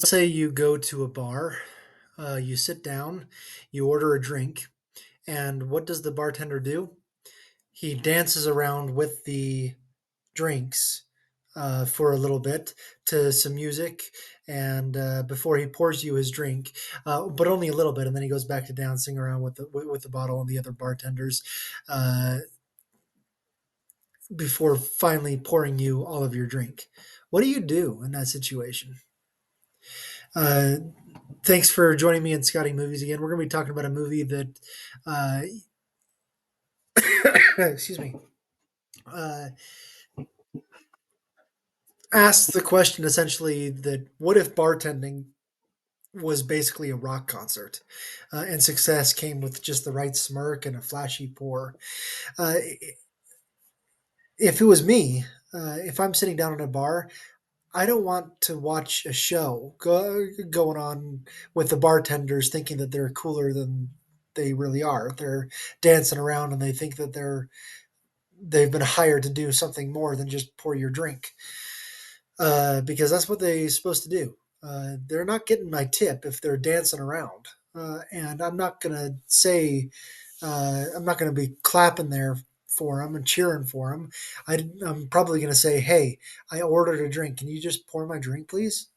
Say you go to a bar, you sit down, you order a drink, and what does the bartender do? He dances around with the drinks for a little bit to some music, and before he pours you his drink, but only a little bit, and then he goes back to dancing around with the bottle and the other bartenders uh, before finally pouring you all of your drink. What do you do in that situation? Uh, Thanks for joining me in Scotty Movies again. We're going to be talking about a movie that, uh, excuse me, uh, asks the question essentially that what if bartending was basically a rock concert, and success came with just the right smirk and a flashy pour. Uh, if it was me, if I'm sitting down in a bar, I don't want to watch a show going on with the bartenders thinking that they're cooler than they really are. They're dancing around and they think that they've been hired to do something more than just pour your drink, because that's what they're supposed to do. They're not getting my tip if they're dancing around, and I'm not going to be clapping there for them and cheering for them. I'm probably going to say, "Hey, I ordered a drink. Can you just pour my drink, please?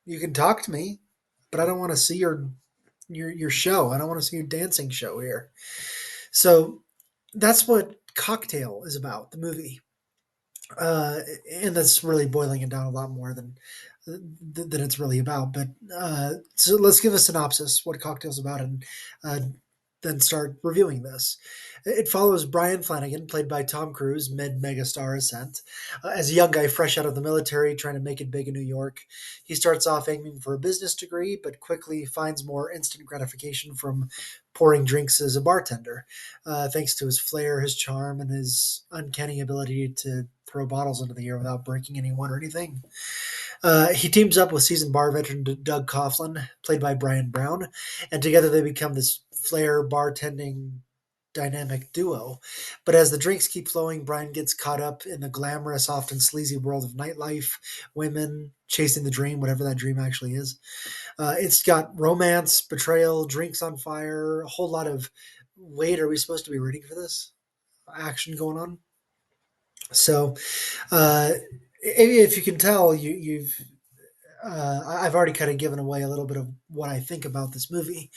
You can talk to me, but I don't want to see your show. I don't want to see your dancing show here." So that's what Cocktail is about, the movie. uh, and that's really boiling it down a lot more than it's really about. But so let's give a synopsis what Cocktail's about, and uh, then start reviewing this. It follows Brian Flanagan, played by Tom Cruise, mid megastar ascent, as a young guy fresh out of the military trying to make it big in New York. He starts off aiming for a business degree, but quickly finds more instant gratification from pouring drinks as a bartender, thanks to his flair, his charm, and his uncanny ability to throw bottles into the air without breaking anyone or anything. He teams up with seasoned bar veteran Doug Coughlin, played by Brian Brown, and together they become this flair bartending dynamic duo. But as the drinks keep flowing, Brian gets caught up in the glamorous, often sleazy world of nightlife, women, chasing the dream, whatever that dream actually is. It's got romance, betrayal, drinks on fire, a whole lot of wait, are we supposed to be rooting for this action going on? So, if you can tell, I've already kind of given away a little bit of what I think about this movie.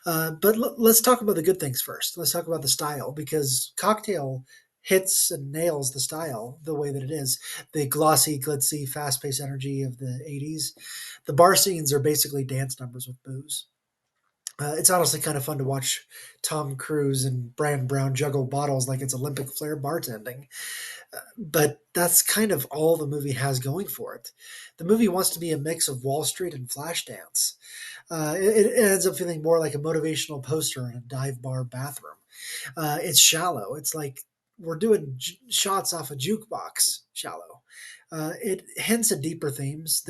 But let's talk about the good things first. Let's talk about the style, because Cocktail hits and nails the style the way that it is. The glossy, glitzy, fast paced energy of the 80s. The bar scenes are basically dance numbers with booze. It's honestly kind of fun to watch Tom Cruise and Brian Brown juggle bottles like it's Olympic flair bartending. But that's kind of all the movie has going for it. The movie wants to be a mix of Wall Street and Flashdance. It ends up feeling more like a motivational poster in a dive bar bathroom. It's shallow. It's like we're doing shots off a jukebox. Shallow. It hints at deeper themes.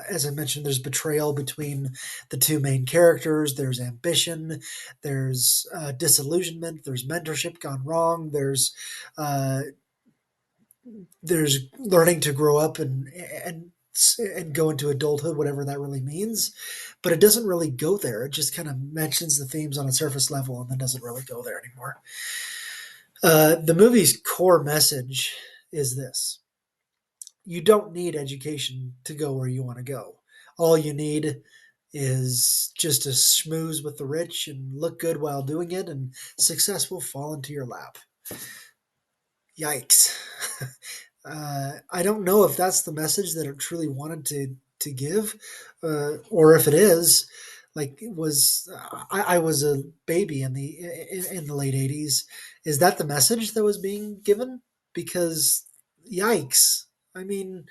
As I mentioned, there's betrayal between the two main characters. There's ambition. There's disillusionment. There's mentorship gone wrong. Uh, there's learning to grow up and go into adulthood, whatever that really means. But it doesn't really go there. It just kind of mentions the themes on a surface level and then doesn't really go there anymore. The movie's core message is this: you don't need education to go where you want to go. All you need is just to schmooze with the rich and look good while doing it, and success will fall into your lap. Yikes. I don't know if that's the message that it truly wanted to give, or if it is. Like, it was I was a baby in the late '80s. Is that the message that was being given? Because yikes! I mean,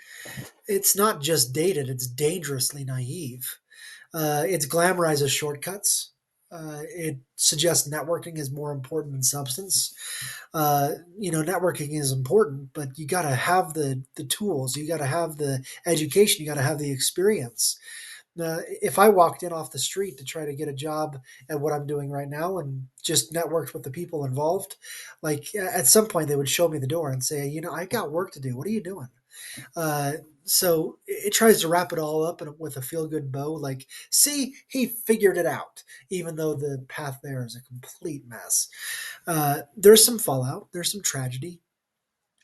it's not just dated; it's dangerously naive. It glamorizes shortcuts. It suggests networking is more important than substance. Networking is important, but you got to have the tools, you got to have the education, you got to have the experience. If I walked in off the street to try to get a job at what I'm doing right now and just networked with the people involved, like at some point they would show me the door and say, I got work to do. What are you doing? So it tries to wrap it all up with a feel good bow. Like, see, he figured it out, even though the path there is a complete mess. There's some fallout. There's some tragedy.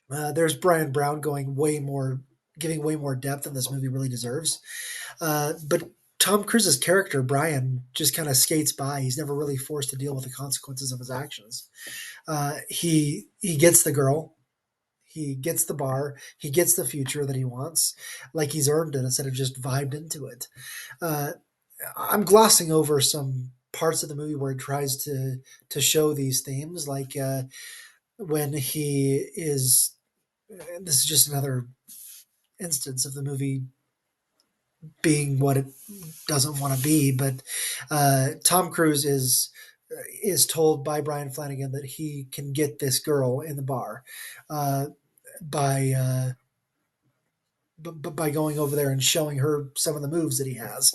There's Brian Brown giving way more depth than this movie really deserves. But Tom Cruise's character Brian just kind of skates by. He's never really forced to deal with the consequences of his actions. He gets the girl. He gets the bar. He gets the future that he wants, like he's earned it instead of just vibed into it. Uh, I'm glossing over some parts of the movie where it tries to show these themes, like when he is. This is just another instance of the movie being what it doesn't want to be. But Tom Cruise is told by Brian Flanagan that he can get this girl in the bar uh, by by going over there and showing her some of the moves that he has,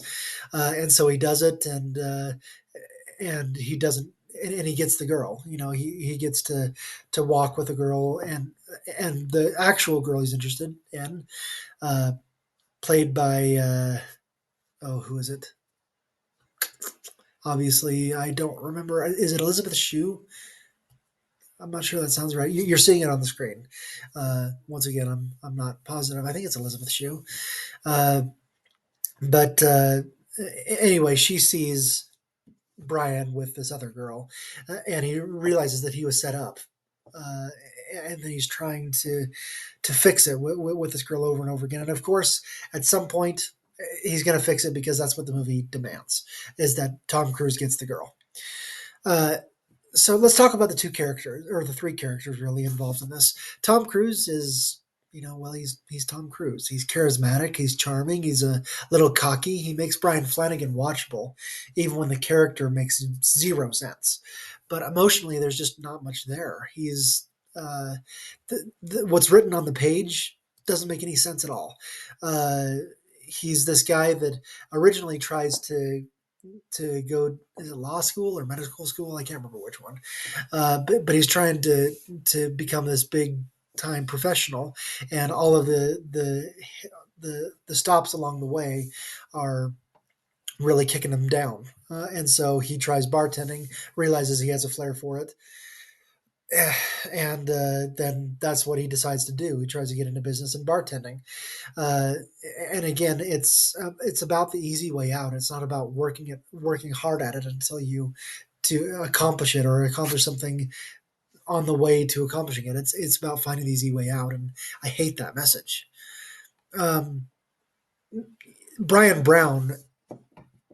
and so he does it, and he doesn't. And he gets the girl. You know, he gets to walk with the girl, and the actual girl he's interested in, uh, played by oh, who is it? Obviously, I don't remember. Is it Elizabeth Shue? I'm not sure that sounds right. You're seeing it on the screen. Once again, I'm not positive. I think it's Elizabeth Shue. Uh, but anyway, she sees Brian with this other girl, and he realizes that he was set up. Uh, and then he's trying to fix it with this girl over and over again. And of course, at some point, he's going to fix it because that's what the movie demands: is that Tom Cruise gets the girl. Uh, so let's talk about the two characters or the three characters really involved in this. Tom Cruise is, well, he's Tom Cruise. He's charismatic, he's charming, he's a little cocky. He makes Brian Flanagan watchable, even when the character makes zero sense. But emotionally, there's just not much there. He's what's written on the page doesn't make any sense at all. Uh, he's this guy that originally tries to go, is it law school or medical school? I can't remember which one. But he's trying to become this big time professional, and all of the stops along the way are really kicking him down. And so he tries bartending, realizes he has a flair for it, and then that's what he decides to do. He tries to get into business and bartending, uh, and again, it's about the easy way out. It's not about working hard at it until you to accomplish it or accomplish something on the way to accomplishing it. It's about finding the easy way out, and I hate that message. Um, Brian Brown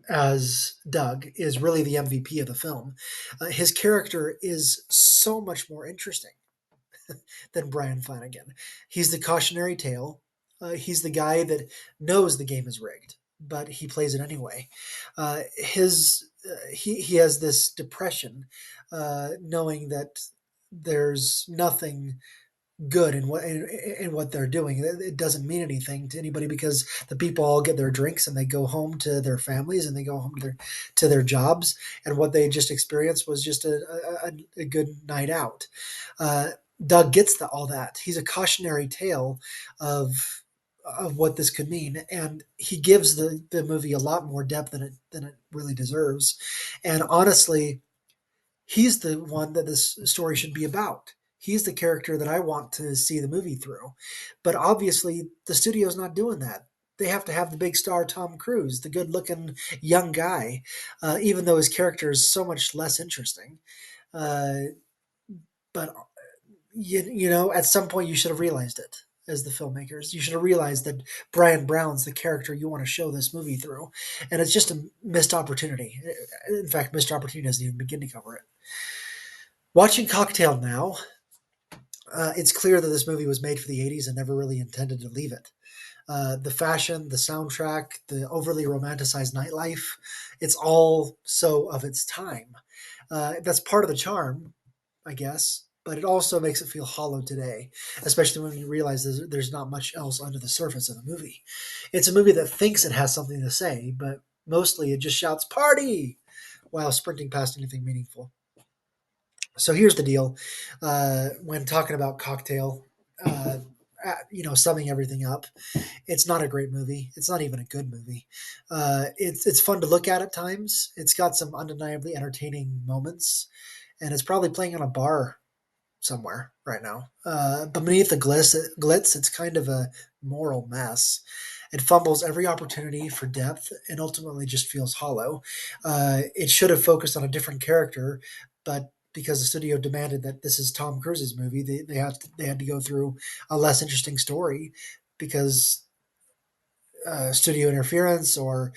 as Doug is really the MVP of the film. His character is so much more interesting than Brian Flanagan. He's the cautionary tale. He's the guy that knows the game is rigged, but he plays it anyway. He has this depression, knowing that there's nothing good in what they're doing. It doesn't mean anything to anybody because the people all get their drinks and they go home to their families and they go home to their jobs, and what they just experienced was just a good night out. Uh, Doug gets all that. He's a cautionary tale of what this could mean, and he gives the movie a lot more depth than it really deserves. And honestly, he's the one that this story should be about. He's the character that I want to see the movie through. But obviously, the studio's not doing that. They have to have the big star Tom Cruise, the good looking young guy, even though his character is so much less interesting. Uh, but, at some point, you should have realized it as the filmmakers. You should have realized that Brian Brown's the character you want to show this movie through. And it's just a missed opportunity. In fact, missed opportunity doesn't even begin to cover it. Watching Cocktail now, it's clear that this movie was made for the 80s and never really intended to leave it. The fashion, the soundtrack, the overly romanticized nightlife, it's all so of its time. That's part of the charm, I guess, but it also makes it feel hollow today, especially when you realize there's not much else under the surface of the movie. It's a movie that thinks it has something to say, but mostly it just shouts "party" while sprinting past anything meaningful. So here's the deal. When talking about Cocktail, uh, summing everything up, it's not a great movie. It's not even a good movie. It's fun to look at times. It's got some undeniably entertaining moments, and it's probably playing on a bar somewhere right now. But beneath the glitz, it's kind of a moral mess. It fumbles every opportunity for depth and ultimately just feels hollow. It should have focused on a different character, but because the studio demanded that this is Tom Cruise's movie, they had to go through a less interesting story because studio interference or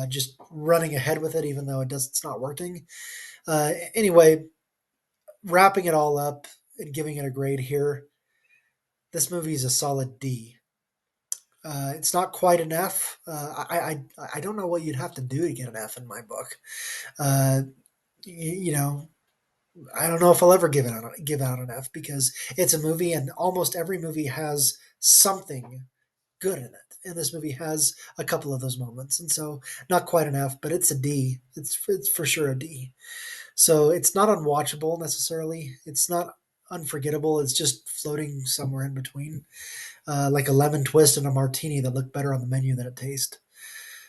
just running ahead with it, even though it's not working. Anyway, wrapping it all up and giving it a grade here, this movie is a solid D. It's not quite an F. I don't know what you'd have to do to get an F in my book. Uh, you know, I don't know if I'll ever give out an F because it's a movie, and almost every movie has something good in it. And this movie has a couple of those moments, and so not quite an F, but it's a D. It's for sure a D. So it's not unwatchable necessarily. It's not unforgettable. It's just floating somewhere in between, like a lemon twist and a martini that look better on the menu than it tastes.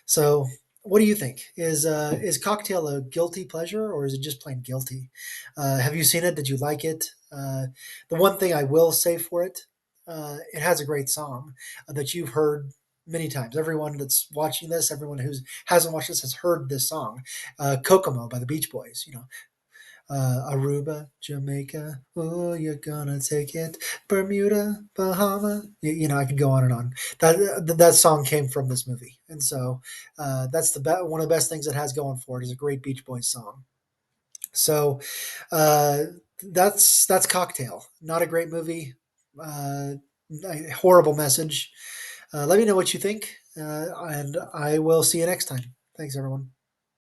So, what do you think? Is Cocktail a guilty pleasure or is it just plain guilty? Have you seen it? Did you like it? The one thing I will say for it, it has a great song that you've heard many times. Everyone that's watching this, everyone who hasn't watched this has heard this song, "Kokomo" by the Beach Boys. Aruba, Jamaica. Oh, you're gonna take it. Bermuda, Bahama. I could go on and on. That song came from this movie, and so that's one of the best things it has going for it is a great Beach Boys song. So uh, that's Cocktail. Not a great movie. Uh, a horrible message. Let me know what you think, and I will see you next time. Thanks, everyone.